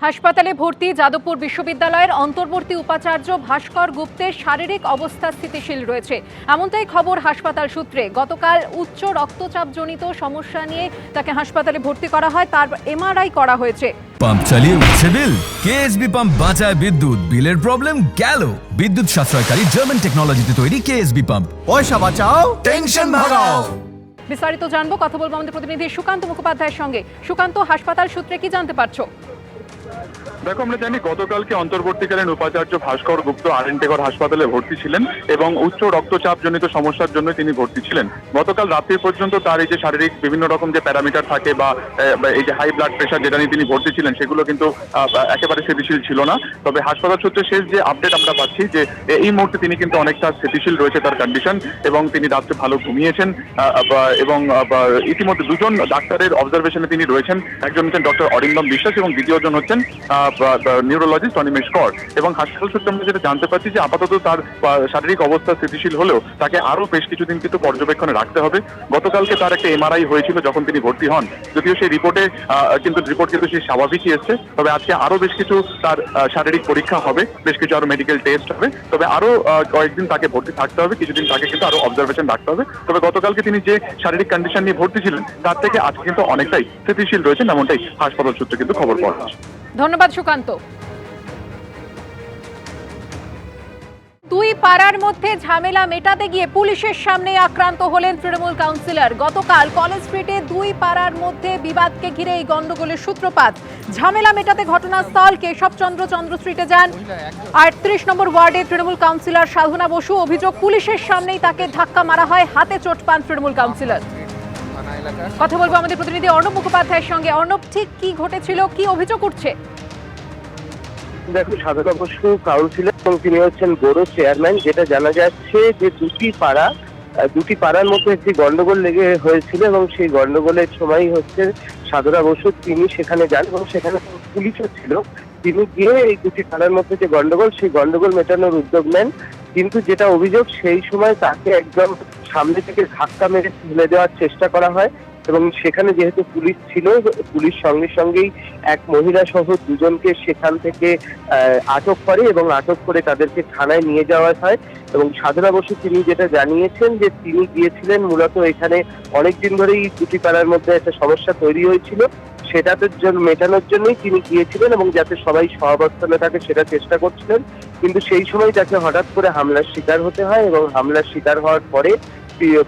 হাসপাতালে ভর্তি যাদবপুর বিশ্ববিদ্যালয়ের অন্তর্বর্তী উপাচার্য ভাস্কর গুপ্তের শারীরিক অবস্থা স্থিতিশীল রয়েছে, এমনটাই খবর হাসপাতাল সূত্রে। গতকাল উচ্চ রক্তচাপজনিত সমস্যা নিয়ে তাকে হাসপাতালে ভর্তি করা হয়, তার এমআরআই করা হয়েছে। পাম্প চালিয়ে উঠছে বিল। কেএসবি পাম্প বাঁচায় বিদ্যুৎ, বিলের প্রবলেম গেল। বিদ্যুৎ সাশ্রয়কারী জার্মান টেকনোলজিতে তৈরি কেএসবি পাম্প। পয়সা বাঁচাও, টেনশন ভাগাও। বিস্তারিত জানবো, কথা বলবো আমাদের প্রতিনিধি সুকান্ত মুখোপাধ্যায়ের সঙ্গে। সুকান্ত, হাসপাতাল সূত্রে কি জানতে পারছো? দেখো, আমরা জানি গতকালকে অন্তর্বর্তীকালীন উপাচার্য ভাস্কর গুপ্ত আরএনটেকর হাসপাতালে ভর্তি ছিলেন এবং উচ্চ রক্তচাপ জনিত সমস্যার জন্য তিনি ভর্তি ছিলেন। গতকাল রাত্রি পর্যন্ত তার এই যে শারীরিক বিভিন্ন রকম যে প্যারামিটার থাকে বা এই যে হাই ব্লাড প্রেশার যেটা নিয়ে তিনি ভর্তি ছিলেন, সেগুলো কিন্তু একেবারে স্থিতিশীল ছিল না। তবে হাসপাতাল সূত্রে শেষ যে আপডেট আমরা পাচ্ছি যে এই মুহূর্তে তিনি কিন্তু অনেকটা স্থিতিশীল রয়েছে তার কন্ডিশন, এবং তিনি রাত্রে ভালো ঘুমিয়েছেন এবং ইতিমধ্যে দুজন ডাক্তারের অবজারভেশনে তিনি রয়েছেন। একজন হচ্ছেন ডক্টর অরিন্দম বিশ্বাস এবং দ্বিতীয়জন হচ্ছেন নিউরোলজিস্ট অনিমেষ কর। এবং হাসপাতাল সূত্রে আমরা যেটা জানতে পারছি যে আপাতত তার শারীরিক অবস্থা স্থিতিশীল হলেও তাকে আরো বেশ কিছুদিন কিন্তু পর্যবেক্ষণে রাখতে হবে। গতকালকে তার একটা এমআরআই হয়েছিল যখন তিনি ভর্তি হন, যদিও সেই রিপোর্টে রিপোর্ট কিন্তু সেই স্বাভাবিকই এসছে। তবে আজকে আরো বেশ কিছু তার শারীরিক পরীক্ষা হবে, বেশ কিছু আরো মেডিকেল টেস্ট হবে। তবে আরো কয়েকদিন তাকে ভর্তি থাকতে হবে, কিছুদিন তাকে কিন্তু আরো অবজারভেশন রাখতে হবে। তবে গতকালকে তিনি যে শারীরিক কন্ডিশন নিয়ে ভর্তি ছিলেন তার থেকে আজকে কিন্তু অনেকটাই স্থিতিশীল রয়েছেন, এমনটাই হাসপাতাল সূত্রে কিন্তু খবর পাওয়া যাচ্ছে। ধন্যবাদ সুকান্ত। দুই পাড়ার মধ্যে ঝামেলা মেটাতে গিয়ে পুলিশের সামনে আক্রান্ত হলেন তৃণমূল কাউন্সিলর। গতকাল কলেজ স্ট্রিটে দুই পাড়ার মধ্যে বিবাদকে ঘিরে এই গন্ডগোলের সূত্রপাত। ঝামেলা মেটাতে ঘটনাস্থল কেশবচন্দ্র স্ট্রিটে যান ৩৮ নম্বর ওয়ার্ডে তৃণমূল কাউন্সিলর সাধনা বসু। অভিযোগ, পুলিশের সামনেই তাকে ধাক্কা মারা হয়, হাতে চোট পান তৃণমূল কাউন্সিলর। কথা বলবো আমাদের প্রতিনিধি অর্ণব মুখোপাধ্যায়ের সঙ্গে। অর্ণব, ঠিক কি ঘটেছিল, কি অভিযোগ উঠছে? দেখো, সাধনা বসু কাউন্সিলর এবং তিনি হচ্ছেন বোরো চেয়ারম্যান। যেটা জানা যাচ্ছে যে দুটি পাড়ার মধ্যে একটি গন্ডগোল লেগে হয়েছিল এবং সেই গন্ডগোলের সময় হচ্ছে সাধনা বসু তিনি সেখানে যান এবং সেখানে পুলিশও ছিল। তিনি গিয়ে এই দুটি পাড়ার মধ্যে যে গন্ডগোল, সেই গন্ডগোল মেটানোর উদ্যোগ নেন। কিন্তু যেটা অভিযোগ, সেই সময় তাকে একদম সামনে থেকে ধাক্কা মেরে ফেলে দেওয়ার চেষ্টা করা হয় এবং সেখানে যেহেতু পুলিশ ছিল, পুলিশ সঙ্গেই এক মহিলা সহ দুজনকে সেখান থেকে আটক করে এবং আটক করে তাদেরকে থানায় নিয়ে যাওয়া হয়। এবং সাধনা বসু তিনি যেটা জানিয়েছেন যে তিনি গিয়েছিলেন মূলত এখানে অনেকদিন ধরেই দুটি পাড়ার মধ্যে একটা সমস্যা তৈরি হয়েছিল, সেটাতে মেটানোর জন্যই তিনি গিয়েছিলেন এবং যাতে সবাই সহাবস্থানে থাকে সেটা চেষ্টা করছিলেন। কিন্তু সেই সময় তাকে হঠাৎ করে হামলার শিকার হতে হয় এবং হামলার শিকার হওয়ার পরে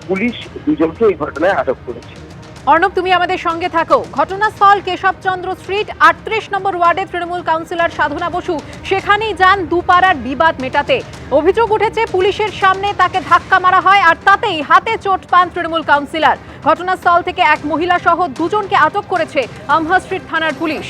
পুলিশ দুজনকে এই ঘটনায় আটক করেছে। অর্ণব, তুমি আমাদের সঙ্গে থাকো। ঘটনাস্থল কেশবচন্দ্র স্ট্রিট ৩৮ নম্বর ওয়ার্ডে তৃণমূল কাউন্সিলর সাধনা বসু সেখানেই যান দুপাড়ার বিবাদ মেটাতে। অভিযোগ উঠেছে, পুলিশের সামনে তাকে ধাক্কা মারা হয় আর তাতেই হাতে চোট পান তৃণমূল কাউন্সিলর। ঘটনাস্থল থেকে এক মহিলা সহ দুজনকে আটক করেছে আমহা স্ট্রিট থানার পুলিশ।